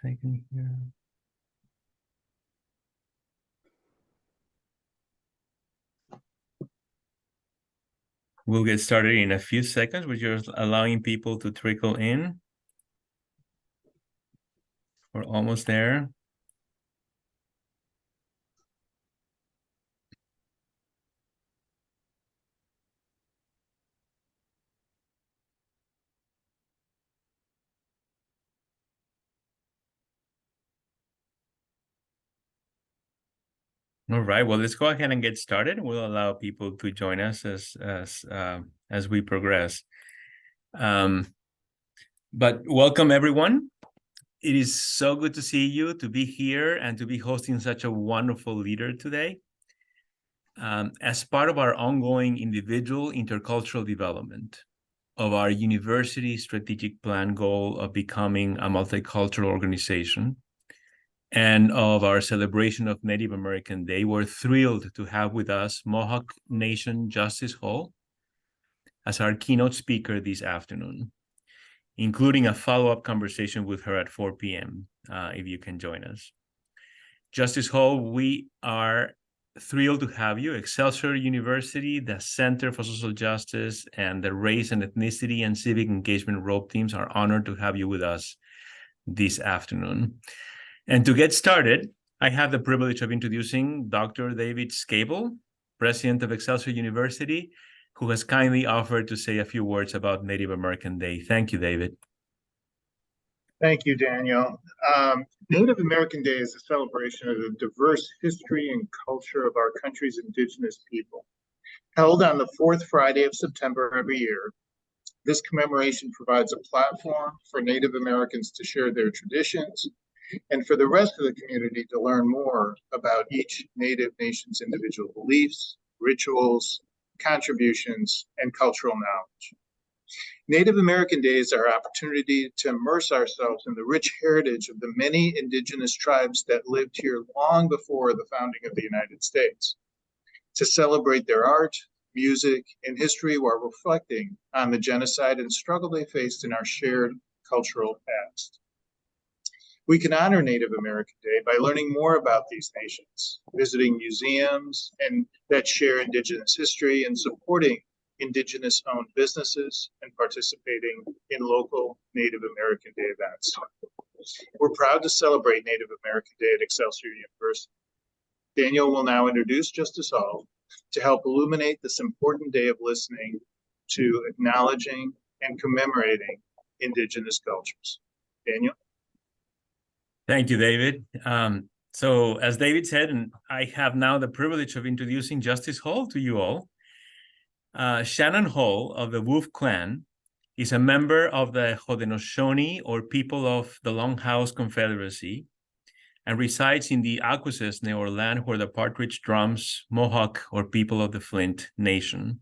second here. We'll get started in a few seconds. We're just allowing people to trickle in. We're almost there. All right, well, let's go ahead and get started. We'll allow people to join us as we progress. But welcome, everyone. It is so good to see you, to be here, and to be hosting such a wonderful leader today. As part of our ongoing individual intercultural development of our university strategic plan goal of becoming a multicultural organization, and of our celebration of Native American Day, we're thrilled to have with us Mohawk Nation Justice Hall as our keynote speaker this afternoon, including a follow-up conversation with her at 4 p.m., if you can join us. Justice Hall, we are thrilled to have you. Excelsior University, the Center for Social Justice, and the Race and Ethnicity and Civic Engagement Rope teams are honored to have you with us this afternoon. And to get started, I have the privilege of introducing Dr. David Scable, President of Excelsior University, who has kindly offered to say a few words about Native American Day. Thank you, David. Thank you, Daniel. Native American Day is a celebration of the diverse history and culture of our country's indigenous people. Held on the fourth Friday of September every year, this commemoration provides a platform for Native Americans to share their traditions and for the rest of the community to learn more about each Native nation's individual beliefs, rituals, contributions, and cultural knowledge. Native American Day is our opportunity to immerse ourselves in the rich heritage of the many indigenous tribes that lived here long before the founding of the United States, to celebrate their art, music, and history while reflecting on the genocide and struggle they faced in our shared cultural past. We can honor Native American Day by learning more about these nations, visiting museums and that share indigenous history, and supporting indigenous-owned businesses and participating in local Native American Day events. We're proud to celebrate Native American Day at Excelsior University. Daniel will now introduce Justice Hall to help illuminate this important day of listening to acknowledging and commemorating indigenous cultures. Daniel? Thank you, David. So as David said, and I have now the privilege of introducing Justice Hall to you all. Shannon Hall of the Wolf Clan is a member of the Haudenosaunee, or people of the Longhouse Confederacy, and resides in the Akwesasne, or land where the partridge drums, Mohawk, or people of the Flint Nation.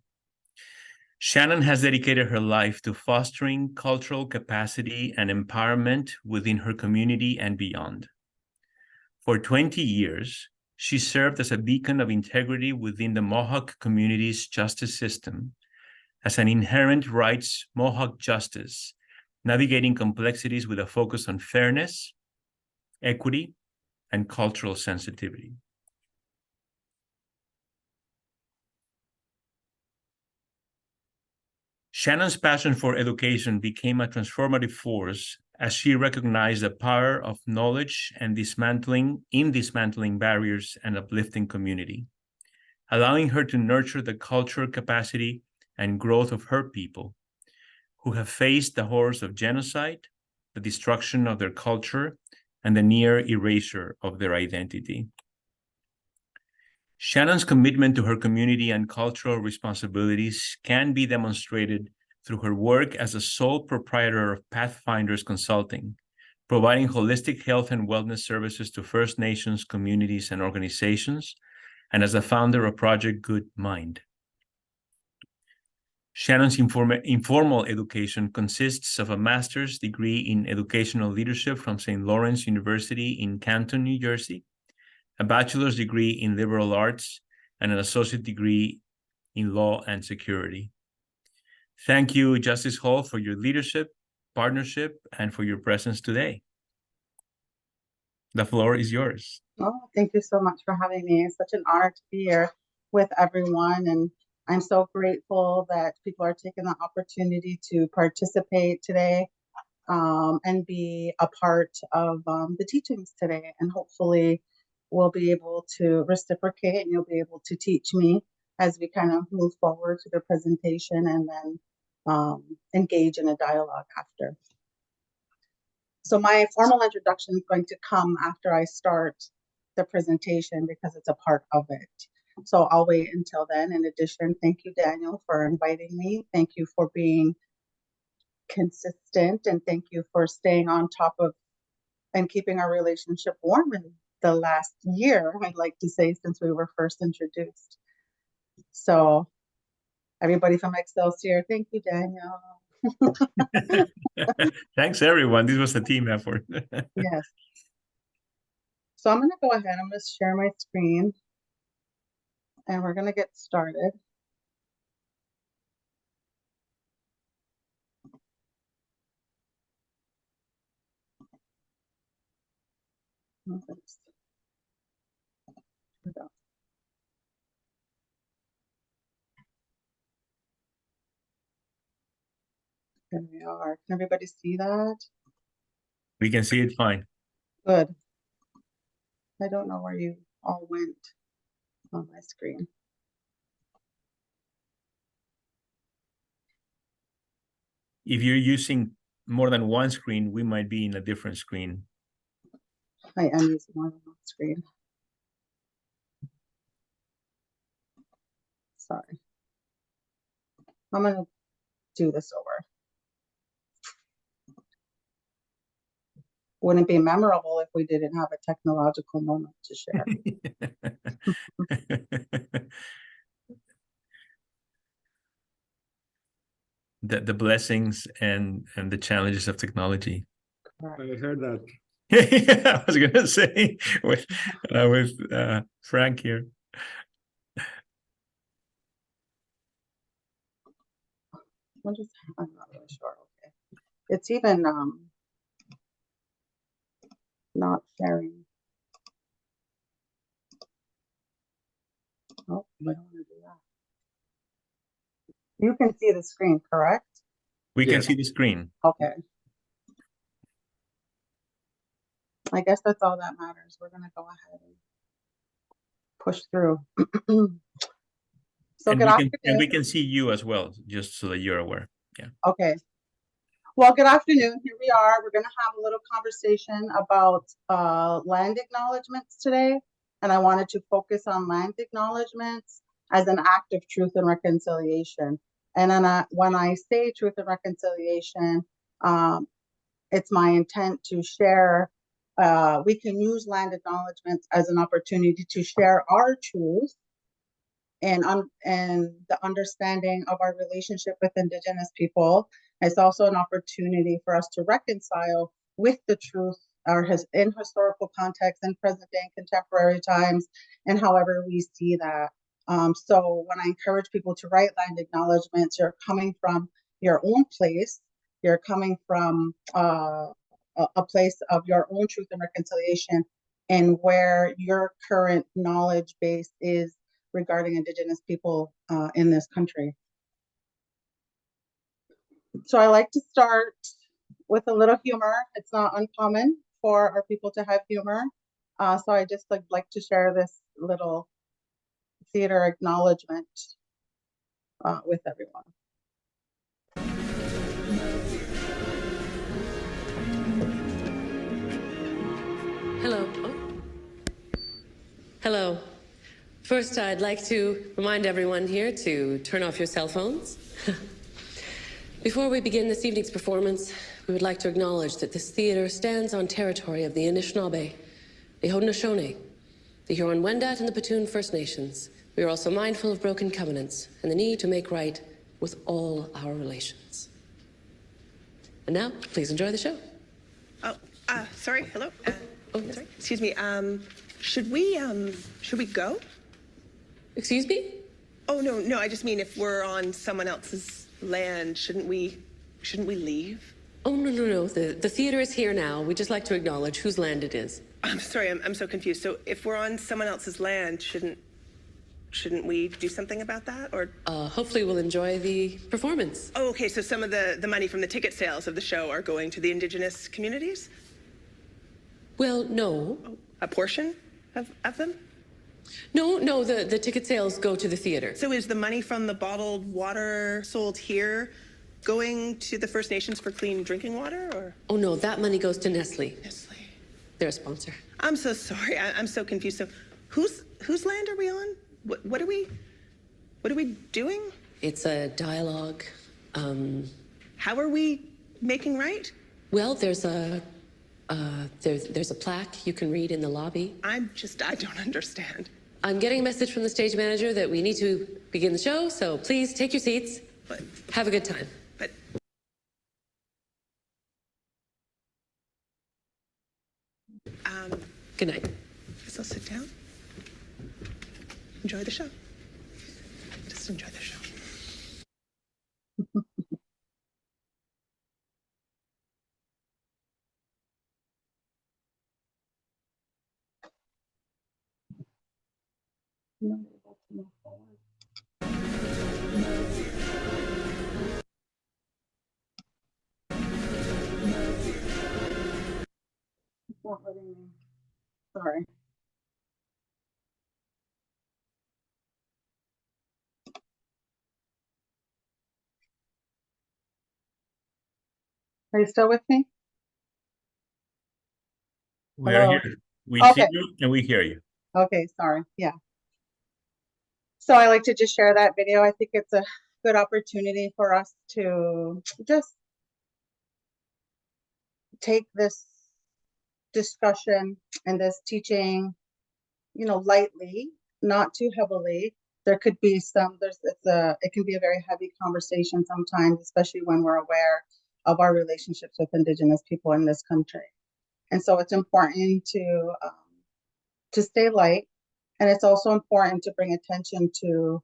Shannon has dedicated her life to fostering cultural capacity and empowerment within her community and beyond. For 20 years, she served as a beacon of integrity within the Mohawk community's justice system, as an inherent rights Mohawk Justice, navigating complexities with a focus on fairness, equity, and cultural sensitivity. Shannon's passion for education became a transformative force as she recognized the power of knowledge and dismantling barriers and uplifting community, allowing her to nurture the cultural capacity and growth of her people, who have faced the horrors of genocide, the destruction of their culture, and the near erasure of their identity. Shannon's commitment to her community and cultural responsibilities can be demonstrated through her work as a sole proprietor of Pathfinders Consulting, providing holistic health and wellness services to First Nations communities and organizations, and as a founder of Project Good Mind. Shannon's informal education consists of a master's degree in educational leadership from St. Lawrence University in Canton, New Jersey, a bachelor's degree in liberal arts, and an associate degree in law and security. Thank you, Justice Hall, for your leadership, partnership, and for your presence today. The floor is yours. Oh, thank you so much for having me. It's such an honor to be here with everyone. And I'm so grateful that people are taking the opportunity to participate today and be a part of the teachings today. And hopefully we'll be able to reciprocate and you'll be able to teach me as we kind of move forward to the presentation and then engage in a dialogue after. So my formal introduction is going to come after I start the presentation because it's a part of it. So I'll wait until then. In addition, thank you, Daniel, for inviting me. Thank you for being consistent, and thank you for staying on top of and keeping our relationship warm in the last year, I'd like to say, since we were first introduced. So everybody from Excelsior, thank you, Daniel. Thanks, everyone. This was a team effort. Yes. So I'm going to go ahead. I'm going to share my screen and we're going to get started. There we are. Can everybody see that? We can see it fine. Good. I don't know where you all went on my screen. If you're using more than one screen, we might be in a different screen. I am using more than one screen. Sorry. I'm going to do this over. Wouldn't it be memorable if we didn't have a technological moment to share? The blessings and the challenges of technology. Correct. I heard that. I was gonna say with Frank here. I'm not really sure. Okay. It's even not sharing. Oh, I don't want to do that. You can see the screen, correct? We can Yeah. see the screen. Okay. I guess that's all that matters. We're going to go ahead and push through. So And good we afternoon. can see you as well, just so that you're aware. Yeah. Okay. Well, good afternoon. Here we are. We're going to have a little conversation about land acknowledgements today. And I wanted to focus on land acknowledgements as an act of truth and reconciliation. And then when I say truth and reconciliation, it's my intent to share. We can use land acknowledgements as an opportunity to share our truth and the understanding of our relationship with Indigenous people. It's also an opportunity for us to reconcile with the truth in historical context and present day and contemporary times, and however we see that. So when I encourage people to write land acknowledgements, you're coming from your own place. You're coming from a place of your own truth and reconciliation and where your current knowledge base is regarding Indigenous people in this country. So I like to start with a little humor. It's not uncommon for our people to have humor. So I just like to share this little theater acknowledgement with everyone. Hello. Oh. Hello. First, I'd like to remind everyone here to turn off your cell phones. Before we begin this evening's performance, we would like to acknowledge that this theater stands on territory of the Anishinaabe, the Haudenosaunee, the Huron-Wendat, and the Petun First Nations. We are also mindful of broken covenants and the need to make right with all our relations. And now, please enjoy the show. Oh, sorry. Hello. Sorry. Excuse me. Should we go? Excuse me? Oh no. I just mean if we're on someone else's land, shouldn't we leave? Oh, no. The theater is here now. We'd just like to acknowledge whose land it is. I'm sorry, I'm so confused. So if we're on someone else's land, shouldn't we do something about that? Or Hopefully we'll enjoy the performance. oh, okay, so some of the money from the ticket sales of the show are going to the Indigenous communities? Well, no. Oh, a portion of them? No, the ticket sales go to the theater. So is the money from the bottled water sold here going to the First Nations for clean drinking water, or? Oh no, that money goes to Nestle. Nestle. They're a sponsor. I'm so sorry. I'm so confused. So whose land are we on? What are we doing? It's a dialogue. How are we making right? Well, there's a plaque you can read in the lobby. I don't understand. I'm getting a message from the stage manager that we need to begin the show, so please take your seats. But Have a good time. but Good night. guess I'll sit down. Enjoy the show. Just enjoy the show. Not able to move forward. It's not letting me. Sorry. Are you still with me? We are Hello. here. We see Okay. you and we hear you. Okay, sorry. Yeah. So I like to just share that video. I think it's a good opportunity for us to just take this discussion and this teaching, lightly, not too heavily. There could be it can be a very heavy conversation sometimes, especially when we're aware of our relationships with Indigenous people in this country. And so it's important to stay light. And it's also important to bring attention to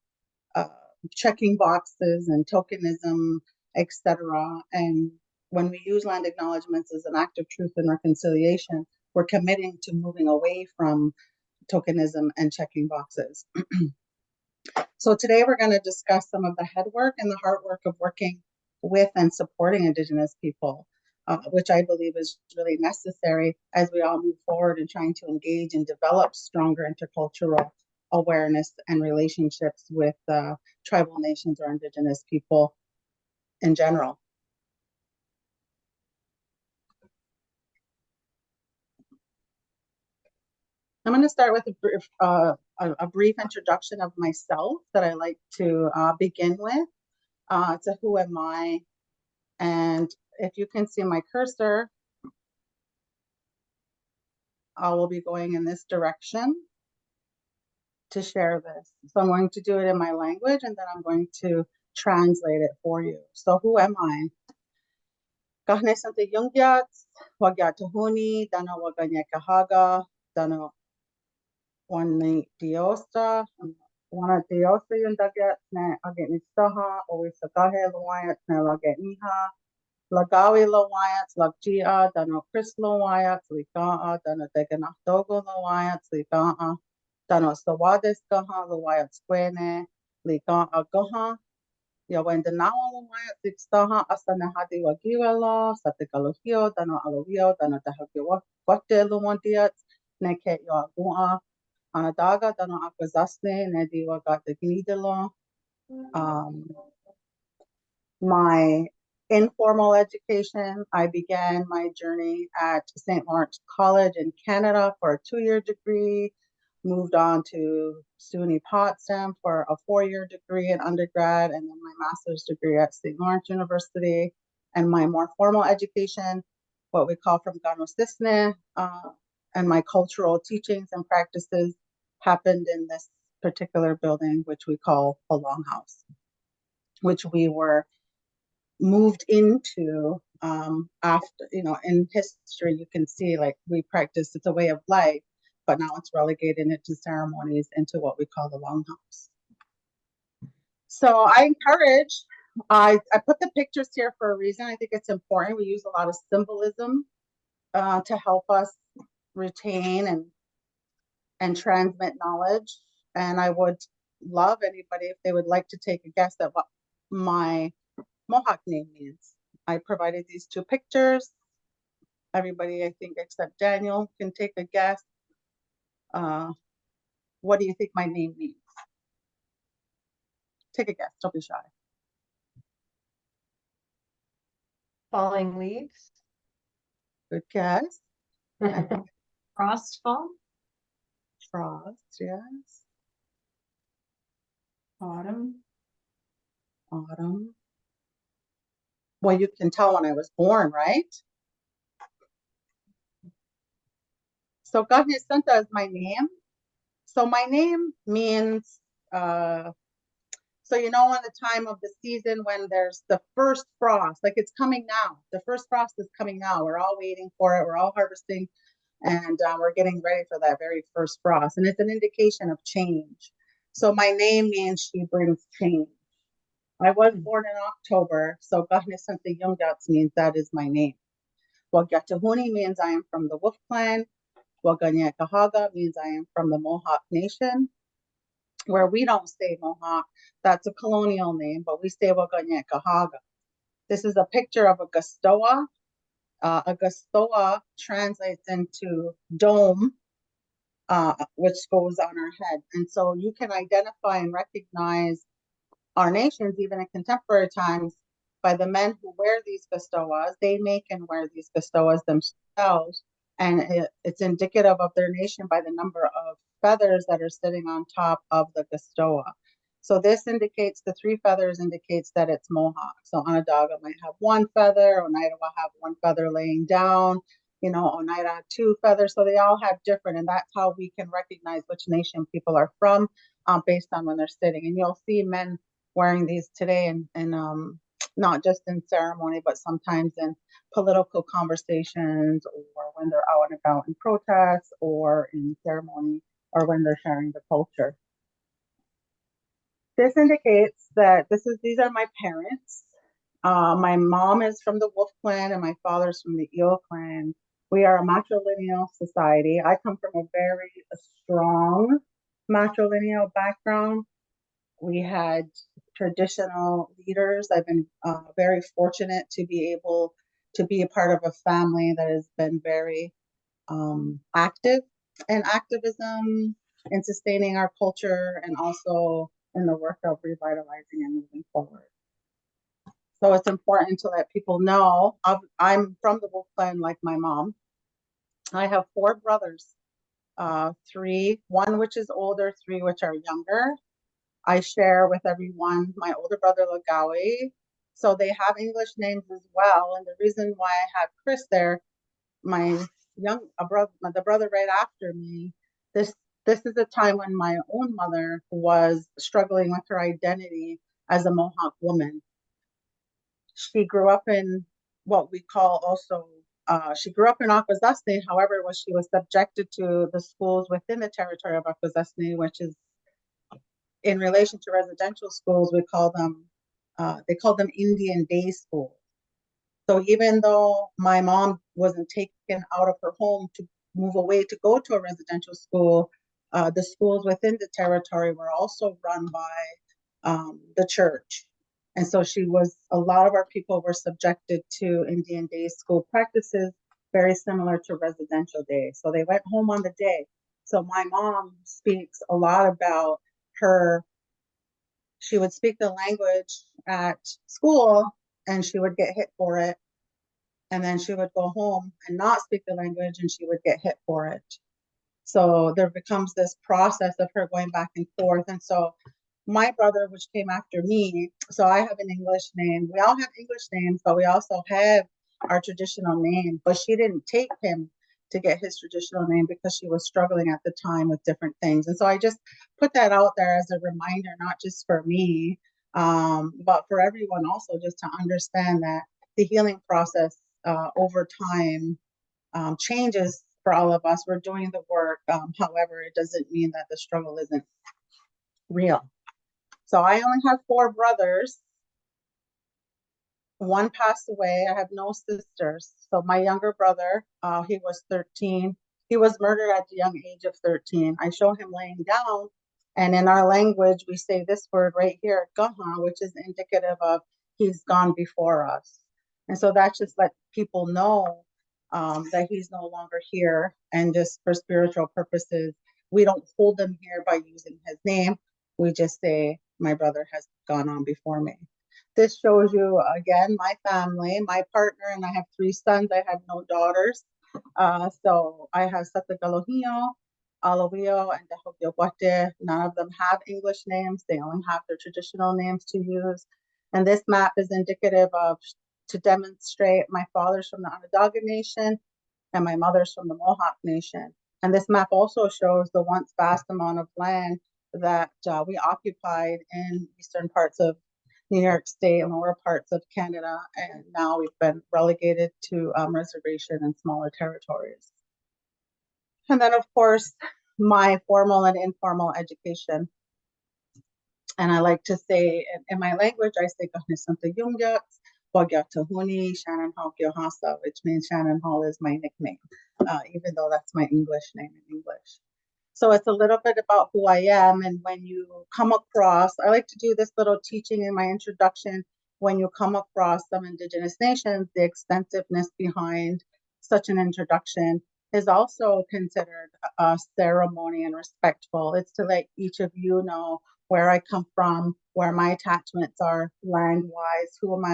checking boxes and tokenism, etc. And when we use land acknowledgements as an act of truth and reconciliation, we're committing to moving away from tokenism and checking boxes. So today we're going to discuss some of the head work and the hard work of working with and supporting Indigenous people, which I believe is really necessary as we all move forward in trying to engage and develop stronger intercultural awareness and relationships with tribal nations or Indigenous people in general. I'm going to start with a brief introduction of myself that I like to begin with. It's a who am I, and if you can see my cursor, I will be going in this direction to share this. So I'm going to do it in my language, and then I'm going to translate it for you. So who am I? Kahnesante Yungyat, Wagyatahuni, Dana Waganyakahaga, Dana Wani Diosa, Wana Diosa Yundagat, Ne Aget Nistaha, Owisagahe Luayat, Ne Laget Niha, Lagawi Lawayat, Lagjia, Dano Chris Lawayat, Ligaa, Dano Deganahdogo Lawayat, Ligaa, Dano Sawades Gaha, Lawayat Squene, Ligaa Gaha, Yawendanawa Lawayat, Sixtaha, Asanahadi Wagiwala, Satikalohio, Dano Alovio, Dano Dahaki Wate Lumondiat, Neke Yoagua, Anadaga, Dano Akwesasne, Nediwa got the Gnidalo. My informal education, I began my journey at St. Lawrence College in Canada for a 2-year degree, moved on to SUNY Potsdam for a 4-year degree in undergrad, and then my master's degree at St. Lawrence University. And my more formal education, what we call from Akwesasne, and my cultural teachings and practices happened in this particular building, which we call a longhouse, which we were moved into after, in history, you can see like we practice, it's a way of life, but now it's relegated into ceremonies into what we call the longhouse. So I put the pictures here for a reason. I think it's important. We use a lot of symbolism to help us retain and transmit knowledge. And I would love anybody if they would like to take a guess at what my Mohawk name means. I provided these two pictures. Everybody, I think, except Daniel, can take a guess. What do you think my name means? Take a guess, don't be shy. Falling leaves. Good guess. Frostfall. Frost, yes. Autumn. Autumn. Well, you can tell when I was born, right? So Haudenosaunee is my name. So my name means, so you know, in the time of the season when there's the first frost, like it's coming now. The first frost is coming now. We're all waiting for it. We're all harvesting, and we're getting ready for that very first frost. And it's an indication of change. So my name means she brings change. I was born in October, so Haudenosaunee Yungats means that is my name. Haudenosaunee means I am from the Wolf Clan. Waganyakahaga means I am from the Mohawk Nation, where we don't say Mohawk. That's a colonial name, but we say Waganyakahaga. This is a picture of a Gastoa. A Gastoa translates into dome, which goes on our head. And so you can identify and recognize our nations, even in contemporary times, by the men who wear these Gastoas. They make and wear these Gastoas themselves. And it's indicative of their nation by the number of feathers that are sitting on top of the Gastoa. So this indicates, the 3 feathers indicates that it's Mohawk. So Onondaga might have 1 feather, Oneida will have 1 feather laying down, you know, Oneida 2 feathers. So they all have different, and that's how we can recognize which nation people are from, based on when they're sitting. And you'll see men wearing these today, and not just in ceremony, but sometimes in political conversations, or when they're out and about in protests, or in ceremony, or when they're sharing the culture. This indicates that these are my parents. My mom is from the Wolf Clan and my father's from the Eel Clan. We are a matrilineal society. I come from a very strong matrilineal background. We had traditional leaders. I've been very fortunate to be able to be a part of a family that has been very active in activism, in sustaining our culture, and also in the work of revitalizing and moving forward. So it's important to let people know I'm from the Wolf Clan like my mom. I have 4 brothers, 3, 1 which is older, 3 which are younger. I share with everyone my older brother Lagawi, so they have English names as well. And the reason why I have Chris there, my the brother right after me, this is a time when my own mother was struggling with her identity as a Mohawk woman. She grew up in what we call also, she grew up in Akwesasne. However, she was subjected to the schools within the territory of Akwesasne, which is, in relation to residential schools, we call them, they call them Indian day schools. So even though my mom wasn't taken out of her home to move away to go to a residential school, the schools within the territory were also run by the church. And so a lot of our people were subjected to Indian day school practices, very similar to residential day. So they went home on the day. So my mom speaks a lot about she would speak the language at school and she would get hit for it. And then she would go home and not speak the language and she would get hit for it. So there becomes this process of her going back and forth. And so my brother, which came after me, so I have an English name. We all have English names, but we also have our traditional name. But she didn't take him to get his traditional name because she was struggling at the time with different things. And so I just put that out there as a reminder, not just for me, but for everyone also, just to understand that the healing process over time changes for all of us. We're doing the work. However, it doesn't mean that the struggle isn't real. So I only have 4 brothers. 1 passed away. I have no sisters. So my younger brother, he was 13. He was murdered at the young age of 13. I show him laying down, and in our language, we say this word right here, gaha, which is indicative of he's gone before us. And so that just let people know that he's no longer here, and just for spiritual purposes, we don't hold him here by using his name. We just say, my brother has gone on before me. This shows you, again, my family, my partner, and I have 3 sons. I have no daughters. So I have Satagalohio, Alawio, and Dahogyobote. None of them have English names. They only have their traditional names to use. And this map is indicative of, to demonstrate, my father's from the Onondaga Nation and my mother's from the Mohawk Nation. And this map also shows the once vast amount of land that we occupied in eastern parts of New York State and lower parts of Canada, and now we've been relegated to reservation and smaller territories. And then, of course, my formal and informal education. And I like to say, in my language, I say Shannon Hall, which means Shannon Hall is my nickname, even though that's my English name in English. So it's a little bit about who I am. And when you come across, I like to do this little teaching in my introduction. When you come across some Indigenous nations, the extensiveness behind such an introduction is also considered a ceremony and respectful. It's to let each of you know where I come from, where my attachments are land-wise, who am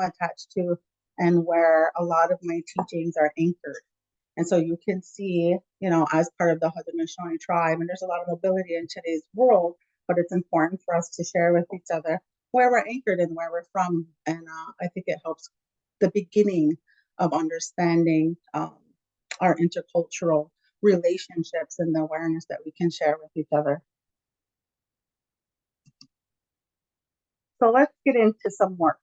I attached to, and where a lot of my teachings are anchored. And so you can see, you know, as part of the Haudenosaunee tribe, and there's a lot of mobility in today's world, but it's important for us to share with each other where we're anchored and where we're from. And I think it helps the beginning of understanding our intercultural relationships and the awareness that we can share with each other. So let's get into some work.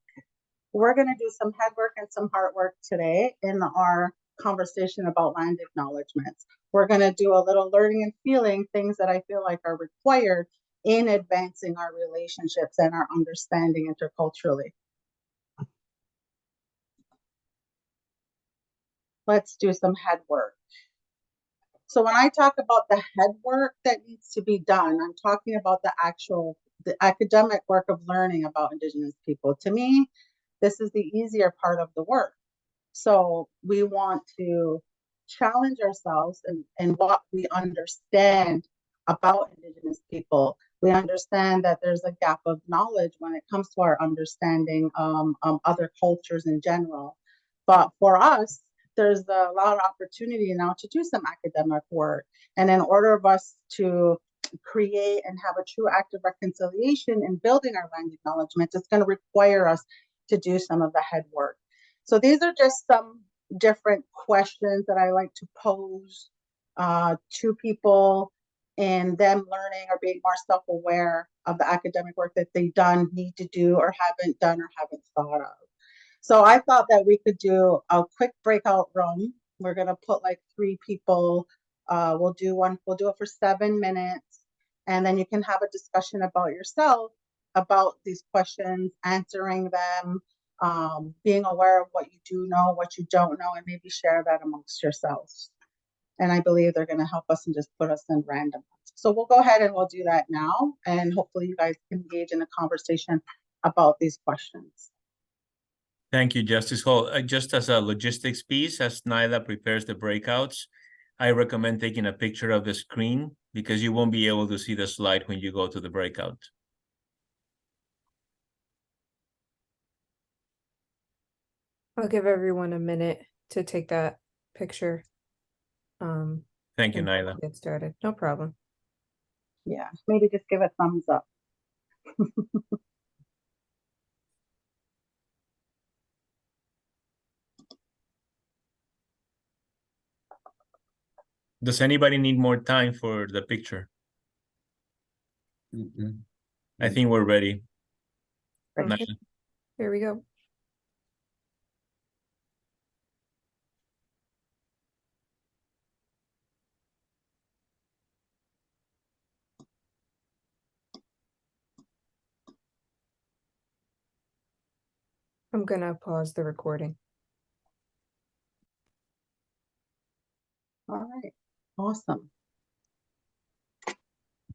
We're going to do some head work and some heart work today in our conversation about land acknowledgements. We're going to do a little learning and feeling, things that I feel like are required in advancing our relationships and our understanding interculturally. Let's do some head work. So when I talk about the head work that needs to be done, I'm talking about the academic work of learning about Indigenous people. To me, this is the easier part of the work. So we want to challenge ourselves in what we understand about Indigenous people. We understand that there's a gap of knowledge when it comes to our understanding other cultures in general. But for us, there's a lot of opportunity now to do some academic work. And in order of us to create and have a true act of reconciliation in building our land acknowledgements, it's going to require us to do some of the head work. So these are just some different questions that I like to pose to people, and them learning or being more self-aware of the academic work that they've done, need to do, or haven't done, or haven't thought of. So I thought that we could do a quick breakout room. We're going to put like 3 people. We'll do it for 7 minutes, and then you can have a discussion about yourself, about these questions, answering them, being aware of what you do know, what you don't know, and maybe share that amongst yourselves. And I believe they're going to help us and just put us in random. So we'll go ahead and we'll do that now. And hopefully you guys can engage in a conversation about these questions. Thank you, Justice Hall. Just as a logistics piece, as Nyla prepares the breakouts, I recommend taking a picture of the screen because you won't be able to see the slide when you go to the breakout. I'll give everyone a minute to take that picture. Thank you, and Nyla. get started. No problem. Yeah, maybe just give a thumbs up. Does anybody need more time for the picture? I think we're ready. Okay. Nyla. Here we go. I'm gonna pause the recording. All right. Awesome.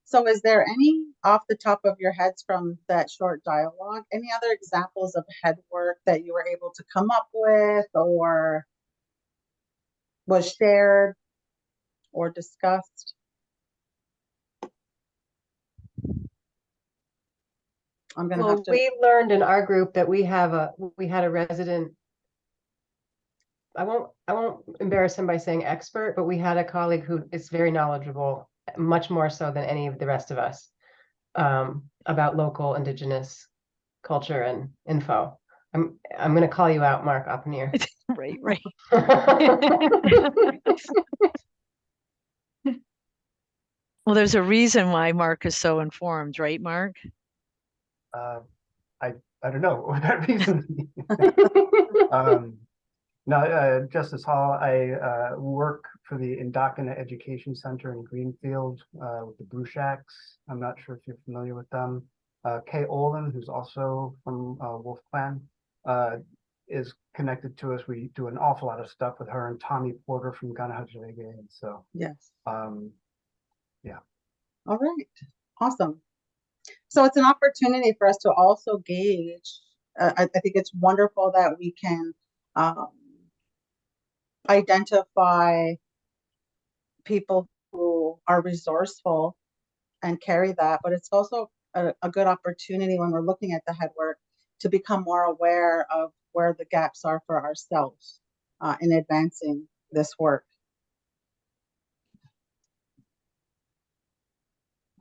So is there any, off the top of your heads from that short dialogue, any other examples of head work that you were able to come up with or was shared or discussed? I'm gonna have to. We learned in our group that we had a resident. I won't embarrass him by saying expert, but we had a colleague who is very knowledgeable, much more so than any of the rest of us, about local Indigenous culture and info. I'm going to call you out, Mark Oppenheer. Right. Well, there's a reason why Mark is so informed, right, Mark? I don't know what that reason is. Justice Hall, I work for the Indocana Education Center in Greenfield with the Blue Shacks. I'm not sure if you're familiar with them. Kay Olin, who's also from Wolf Clan, is connected to us. We do an awful lot of stuff with her and Tommy Porter from Ganahajawege. So Yes. Yeah. All right. Awesome. So it's an opportunity for us to also gauge. I think it's wonderful that we can identify people who are resourceful and carry that, but it's also a good opportunity when we're looking at the head work to become more aware of where the gaps are for ourselves in advancing this work.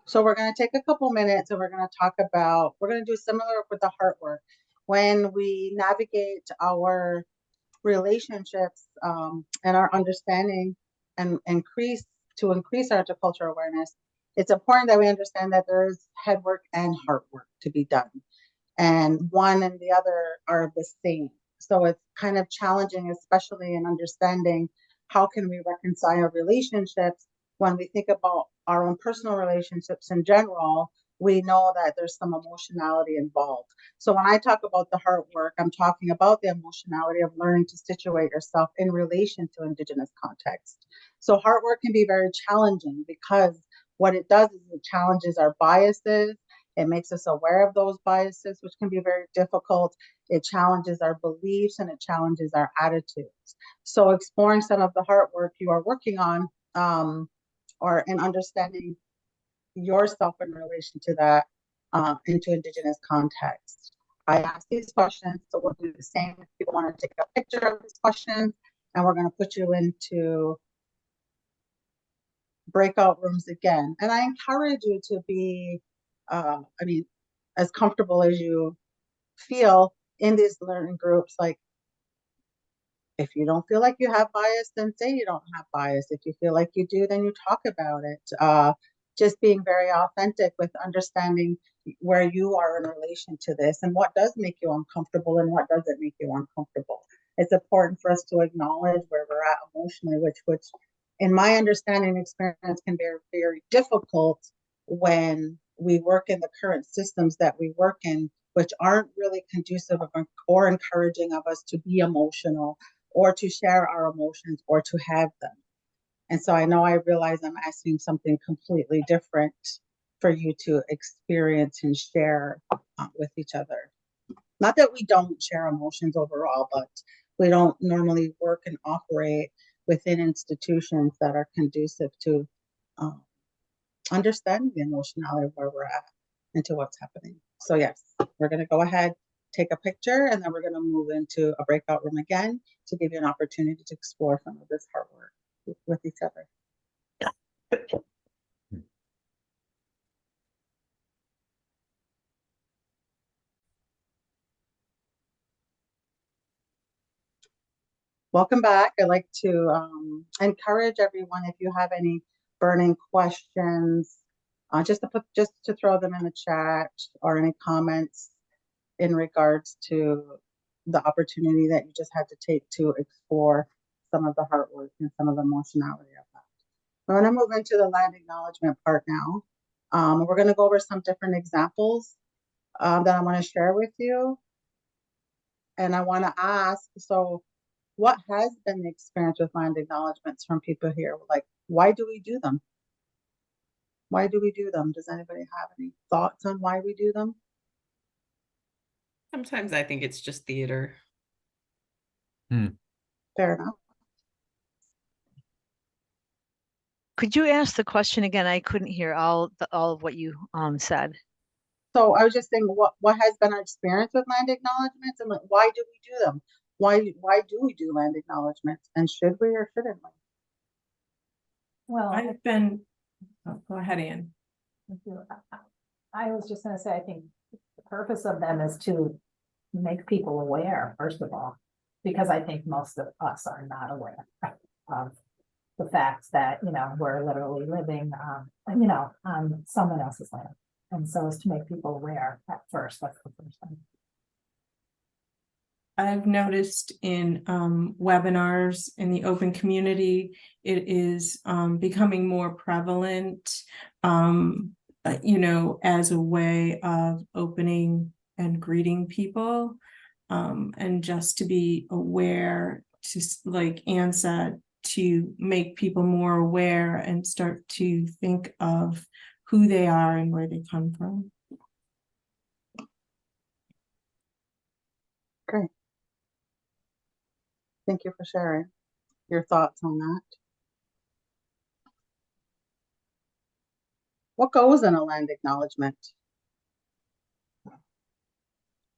So we're going to take a couple minutes and we're going to do similar with the heart work. When we navigate our relationships and our understanding and increase our intercultural awareness, it's important that we understand that there's head work and heart work to be done. And one and the other are the same. So it's kind of challenging, especially in understanding how can we reconcile relationships. When we think about our own personal relationships in general, we know that there's some emotionality involved. So when I talk about the heart work, I'm talking about the emotionality of learning to situate yourself in relation to Indigenous context. So heart work can be very challenging because what it does is it challenges our biases. It makes us aware of those biases, which can be very difficult. It challenges our beliefs and it challenges our attitudes. So exploring some of the heart work you are working on or in understanding yourself in relation to that into Indigenous context. I ask these questions, so we'll do the same. If people want to take a picture of these questions, and we're going to put you into breakout rooms again. And I encourage you to be, as comfortable as you feel in these learning groups. Like, if you don't feel like you have bias, then say you don't have bias. If you feel like you do, then you talk about it. Just being very authentic with understanding where you are in relation to this and what does make you uncomfortable and what doesn't make you uncomfortable. It's important for us to acknowledge where we're at emotionally, which in my understanding and experience can be very difficult when we work in the current systems that we work in, which aren't really conducive of or encouraging of us to be emotional or to share our emotions or to have them. And so I know I realize I'm asking something completely different for you to experience and share with each other. Not that we don't share emotions overall, but we don't normally work and operate within institutions that are conducive to understanding the emotionality of where we're at and to what's happening. So yes, we're going to go ahead, take a picture, and then we're going to move into a breakout room again to give you an opportunity to explore some of this heart work with each other. Welcome back. I'd like to encourage everyone, if you have any burning questions, just to throw them in the chat, or any comments in regards to the opportunity that you just had to take to explore some of the heart work and some of the emotionality of that. I'm going to move into the land acknowledgement part now. We're going to go over some different examples that I want to share with you. And I want to ask, so what has been the experience with land acknowledgements from people here? Like, why do we do them? Why do we do them? Does anybody have any thoughts on why we do them? Sometimes I think it's just theater. Fair enough. Could you ask the question again? I couldn't hear all of what you said. So I was just saying, what has been our experience with land acknowledgements, and like, why do we do them? Why do we do land acknowledgements, and should we or shouldn't we? Well, I've been, go ahead, Ann. I was just gonna say, I think the purpose of them is to make people aware, first of all, because I think most of us are not aware of the facts that, you know, we're literally living, you know, on someone else's land. And so as to make people aware at first, that's the first thing. I've noticed in webinars in the open community, it is becoming more prevalent, you know, as a way of opening and greeting people, and just to be aware, to, like Ann said, to make people more aware and start to think of who they are and where they come from. Great. Thank you for sharing your thoughts on that. What goes in a land acknowledgement?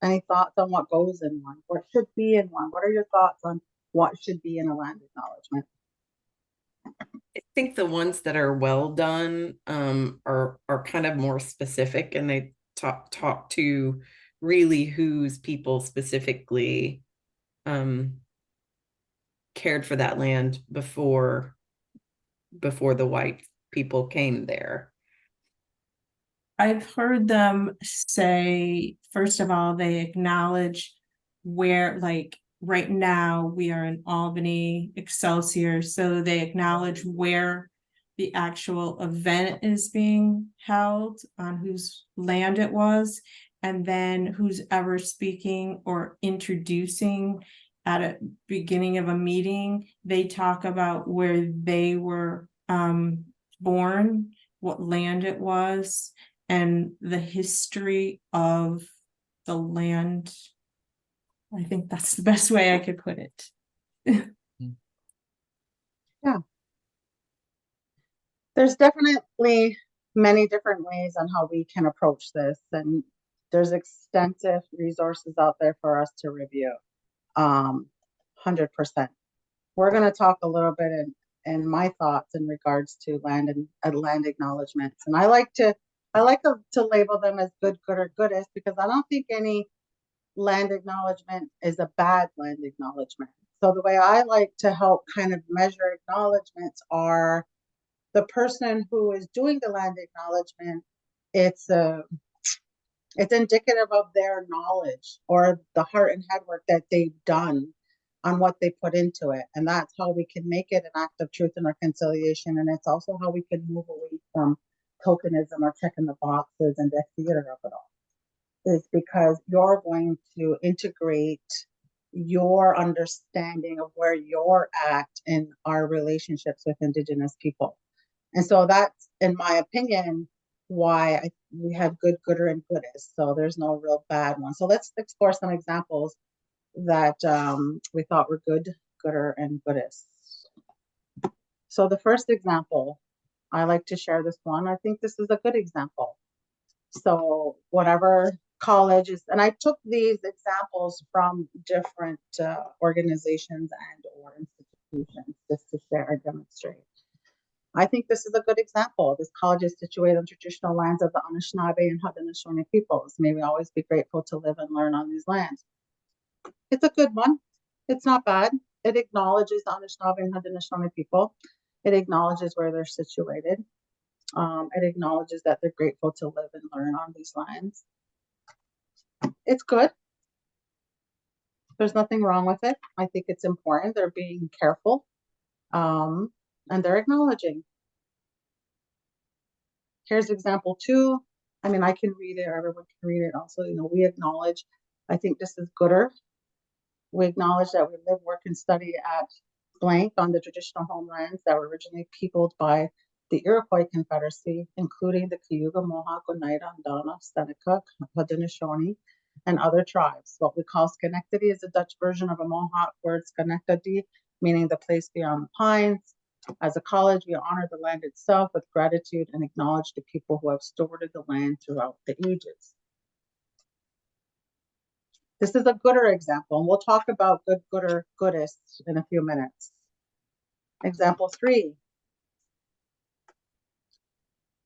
Any thoughts on what goes in one? What should be in one? What are your thoughts on what should be in a land acknowledgement? I think the ones that are well done are kind of more specific, and they talk to really whose people specifically cared for that land before the white people came there. I've heard them say, first of all, they acknowledge where, like right now we are in Albany, Excelsior, so they acknowledge where the actual event is being held, on whose land it was, and then who's ever speaking or introducing at a beginning of a meeting, they talk about where they were born, what land it was, and the history of the land. I think that's the best way I could put it. Yeah. There's definitely many different ways on how we can approach this, and there's extensive resources out there for us to review. 100%. We're going to talk a little bit in my thoughts in regards to land and land acknowledgements, and I like to label them as good, good, or goodest, because I don't think any land acknowledgement is a bad land acknowledgement. So the way I like to help kind of measure acknowledgements are the person who is doing the land acknowledgement, it's indicative of their knowledge or the heart and head work that they've done on what they put into it. And that's how we can make it an act of truth and reconciliation. And it's also how we can move away from tokenism or checking the boxes and the theater of it all, is because you're going to integrate your understanding of where you're at in our relationships with Indigenous people. And so that's, in my opinion, why we have good, gooder, and goodest. So there's no real bad one. So let's explore some examples that we thought were good, gooder, and goodest. So the first example, I like to share this one. I think this is a good example. So whatever college is, and I took these examples from different organizations and or institutions just to share and demonstrate. I think this is a good example. This college is situated on traditional lands of the Anishinaabe and Haudenosaunee peoples. May we always be grateful to live and learn on these lands. It's a good one. It's not bad. It acknowledges the Anishinaabe and Haudenosaunee people. It acknowledges where they're situated. It acknowledges that they're grateful to live and learn on these lands. It's good. There's nothing wrong with it. I think it's important. They're being careful. And they're acknowledging. Here's example 2. I mean, I can read it, or everyone can read it also. You know, we acknowledge, I think this is gooder. We acknowledge that we live, work, and study at blank on the traditional homelands that were originally peopled by the Iroquois Confederacy, including the Cayuga, Mohawk, Oneida, Haudenosaunee, Seneca, Haudenosaunee, and other tribes. What we call Schenectady is a Dutch version of a Mohawk word Schenectady, meaning the place beyond the pines. As a college, we honor the land itself with gratitude and acknowledge the people who have stewarded the land throughout the ages. This is a gooder example, and we'll talk about good, gooder, goodest in a few minutes. Example 3.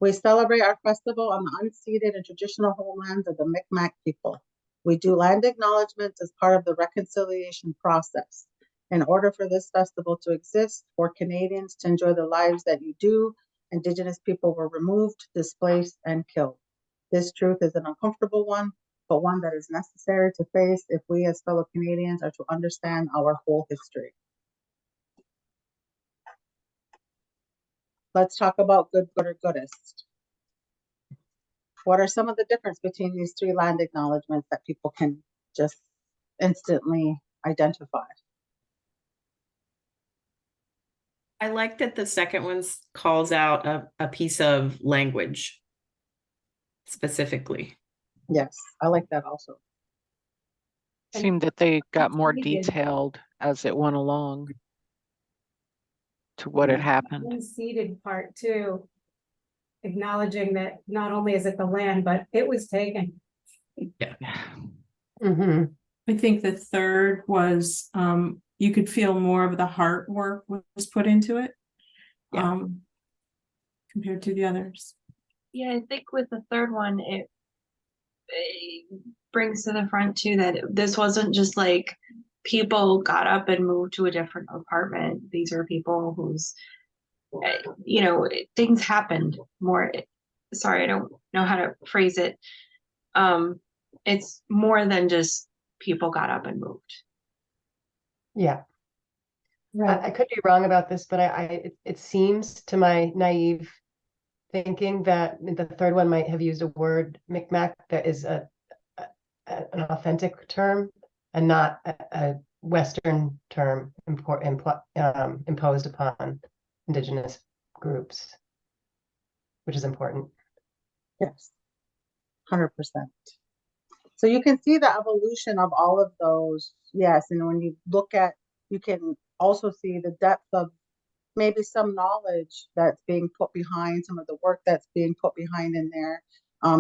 We celebrate our festival on the unceded and traditional homelands of the Mi'kmaq people. We do land acknowledgements as part of the reconciliation process. In order for this festival to exist, for Canadians to enjoy the lives that you do, Indigenous people were removed, displaced, and killed. This truth is an uncomfortable one, but one that is necessary to face if we as fellow Canadians are to understand our whole history. Let's talk about good, gooder, goodest. What are some of the difference between these 3 land acknowledgements that people can just instantly identify? I like that the second one calls out a piece of language specifically. Yes, I like that also. Seemed that they got more detailed as it went along to what had happened. Unceded part too, acknowledging that not only is it the land, but it was taken. Yeah. Mm-hmm. I think the third was you could feel more of the heart work was put into it, compared to the others. Yeah, I think with the third one, it brings to the front too that this wasn't just like people got up and moved to a different apartment. These are people whose, you know, things happened more. Sorry, I don't know how to phrase it. It's more than just people got up and moved. Yeah. Right. I could be wrong about this, but it seems to my naive thinking that the third one might have used a word Micmac that is an authentic term and not a Western term imposed upon Indigenous groups, which is important. Yes, 100%. So you can see the evolution of all of those. Yes, and when you look at, you can also see the depth of maybe some knowledge that's being put behind some of the work that's being put behind in there,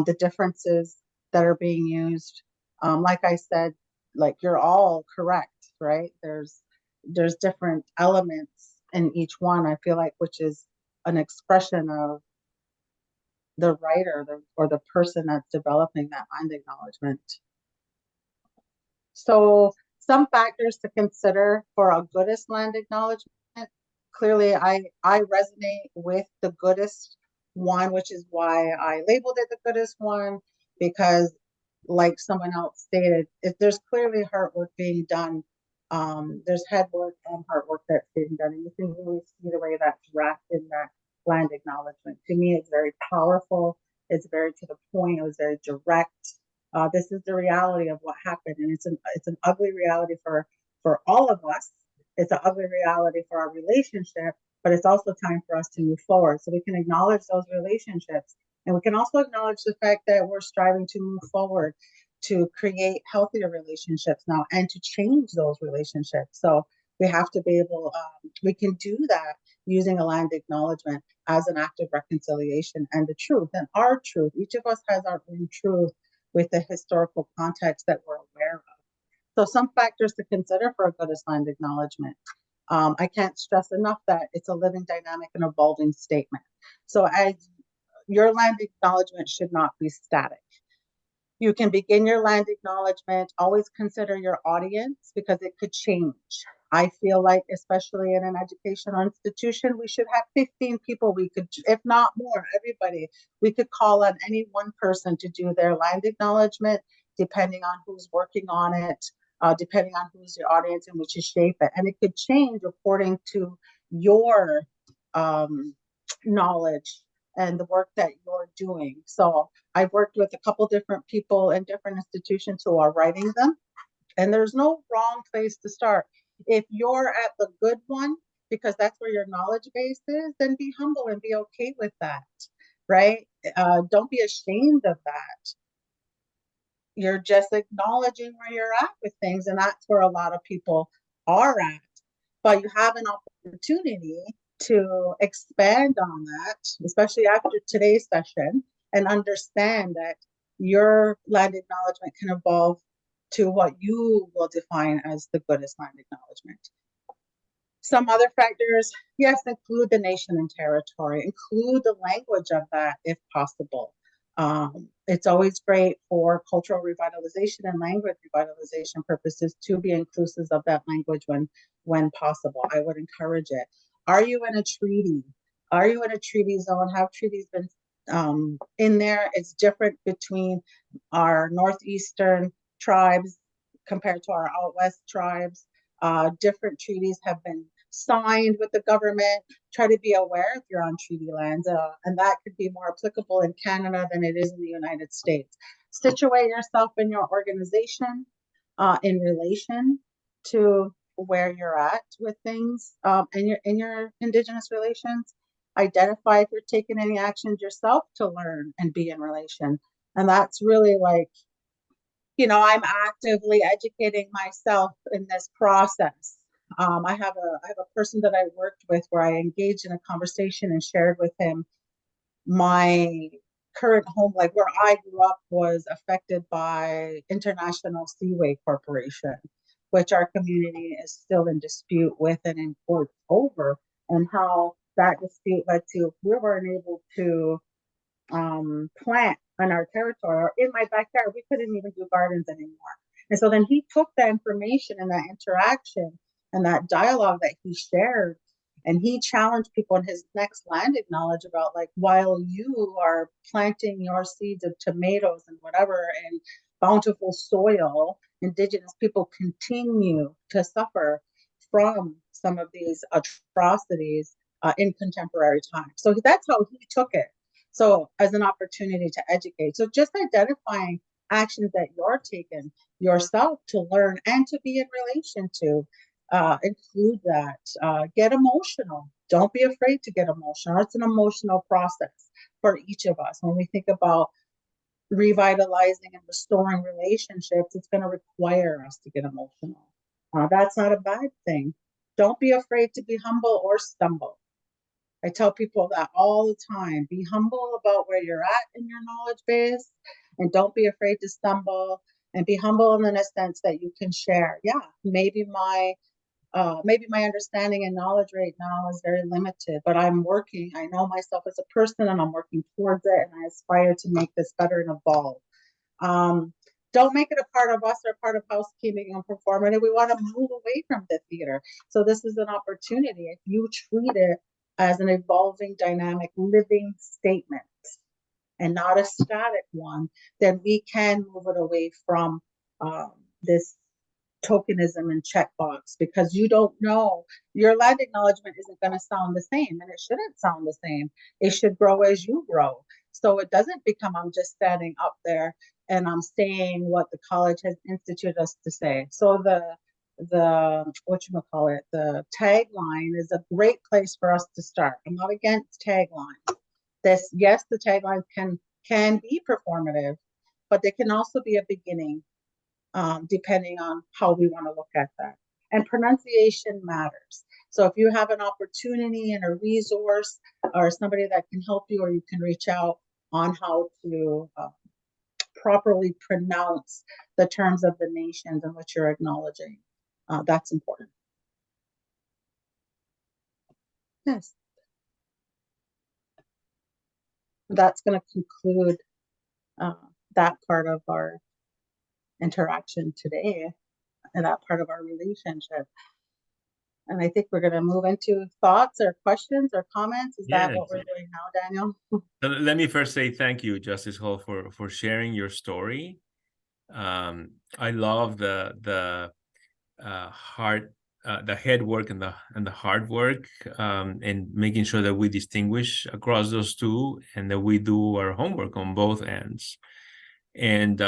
the differences that are being used. Like I said, like you're all correct, right? There's different elements in each one, I feel like, which is an expression of the writer or the person that's developing that land acknowledgement. So some factors to consider for a goodest land acknowledgement. Clearly, I resonate with the goodest one, which is why I labeled it the goodest one, because like someone else stated, if there's clearly hard work being done, there's head work and hard work that's being done, and you can really see the way that's wrapped in that land acknowledgement. To me, it's very powerful. It's very to the point. It was very direct. This is the reality of what happened, and it's an ugly reality for all of us. It's an ugly reality for our relationship, but it's also time for us to move forward. So we can acknowledge those relationships, and we can also acknowledge the fact that we're striving to move forward, to create healthier relationships now, and to change those relationships. So we have to be able, we can do that using a land acknowledgement as an act of reconciliation and the truth, and our truth. Each of us has our own truth with the historical context that we're aware of. So some factors to consider for a goodest land acknowledgement. I can't stress enough that it's a living, dynamic, and evolving statement. So as your land acknowledgement should not be static. You can begin your land acknowledgement, always consider your audience because it could change. I feel like, especially in an educational institution, we should have 15 people. We could, if not more, everybody, we could call on any one person to do their land acknowledgement, depending on who's working on it, depending on who's your audience and which is shape it. And it could change according to your knowledge and the work that you're doing. So I've worked with a couple different people in different institutions who are writing them, and there's no wrong place to start. If you're at the good one, because that's where your knowledge base is, then be humble and be okay with that, right? Don't be ashamed of that. You're just acknowledging where you're at with things, and that's where a lot of people are at. But you have an opportunity to expand on that, especially after today's session, and understand that your land acknowledgement can evolve to what you will define as the goodest land acknowledgement. Some other factors, yes, include the nation and territory, include the language of that if possible. It's always great for cultural revitalization and language revitalization purposes to be inclusive of that language when possible. I would encourage it. Are you in a treaty? Are you in a treaty zone? Have treaties been in there? It's different between our northeastern tribes compared to our out west tribes. Different treaties have been signed with the government. Try to be aware if you're on treaty lands, and that could be more applicable in Canada than it is in the United States. Situate yourself in your organization in relation to where you're at with things in your Indigenous relations. Identify if you're taking any actions yourself to learn and be in relation. And that's really like, you know, I'm actively educating myself in this process. I have a person that I worked with where I engaged in a conversation and shared with him my current home, like where I grew up was affected by International Seaway Corporation, which our community is still in dispute with and in court over, and how that dispute led to we weren't able to plant on our territory or in my backyard. We couldn't even do gardens anymore. And so then he took that information and that interaction and that dialogue that he shared, and he challenged people in his next land acknowledge about, like, while you are planting your seeds of tomatoes and whatever in bountiful soil, Indigenous people continue to suffer from some of these atrocities in contemporary times. So that's how he took it. So as an opportunity to educate. So just identifying actions that you're taking yourself to learn and to be in relation to, include that. Get emotional. Don't be afraid to get emotional. It's an emotional process for each of us. When we think about revitalizing and restoring relationships, it's going to require us to get emotional. That's not a bad thing. Don't be afraid to be humble or stumble. I tell people that all the time. Be humble about where you're at in your knowledge base, and don't be afraid to stumble, and be humble in the sense that you can share. Yeah, maybe my understanding and knowledge right now is very limited, but I'm working. I know myself as a person, and I'm working towards it, and I aspire to make this better and evolve. Don't make it a part of us or part of housekeeping and performance. We want to move away from the theater. So this is an opportunity. If you treat it as an evolving, dynamic, living statement and not a static one, then we can move it away from this tokenism and checkbox, because you don't know. Your land acknowledgement isn't going to sound the same, and it shouldn't sound the same. It should grow as you grow. So it doesn't become I'm just standing up there and I'm saying what the college has instituted us to say. So the whatchamacallit, the tagline is a great place for us to start. I'm not against taglines. Yes, the taglines can be performative, but they can also be a beginning, depending on how we want to look at that. And pronunciation matters. So if you have an opportunity and a resource or somebody that can help you, or you can reach out on how to properly pronounce the terms of the nations in which you're acknowledging, that's important. Yes. That's going to conclude that part of our interaction today and that part of our relationship. And I think we're going to move into thoughts or questions or comments. Is that what we're doing now, Daniel? Let me first say thank you, Justice Hall, for sharing your story. I love the head work and the hard work, and making sure that we distinguish across those two, and that we do our homework on both ends. And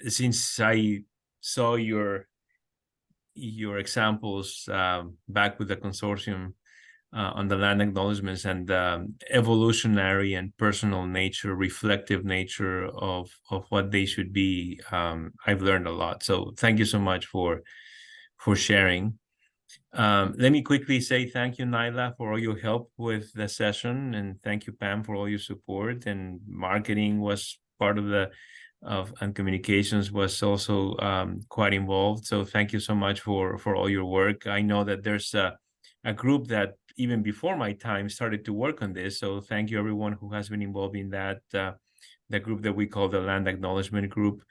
since I saw your your examples back with the consortium on the land acknowledgements and evolutionary and personal nature, reflective nature of what they should be. I've learned a lot. So thank you so much for sharing. Let me quickly say thank you, Naila, for all your help with the session, and thank you, Pam, for all your support. And marketing was part of and communications was also quite involved. So thank you so much for all your work. I know that there's a group that even before my time started to work on this. So thank you everyone who has been involved in that, the group that we call the Land Acknowledgement Group.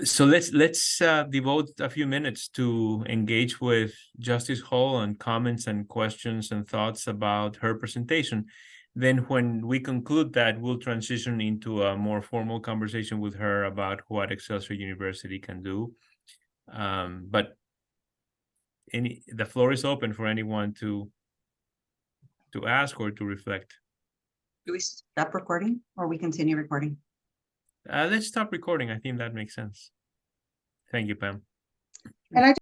So let's devote a few minutes to engage with Justice Hall on comments and questions and thoughts about her presentation. Then when we conclude that, we'll transition into a more formal conversation with her about what Excelsior University can do. But the floor is open for anyone to ask or to reflect. Do we stop recording or we continue recording? Let's stop recording. I think that makes sense. Thank you, Pam. And I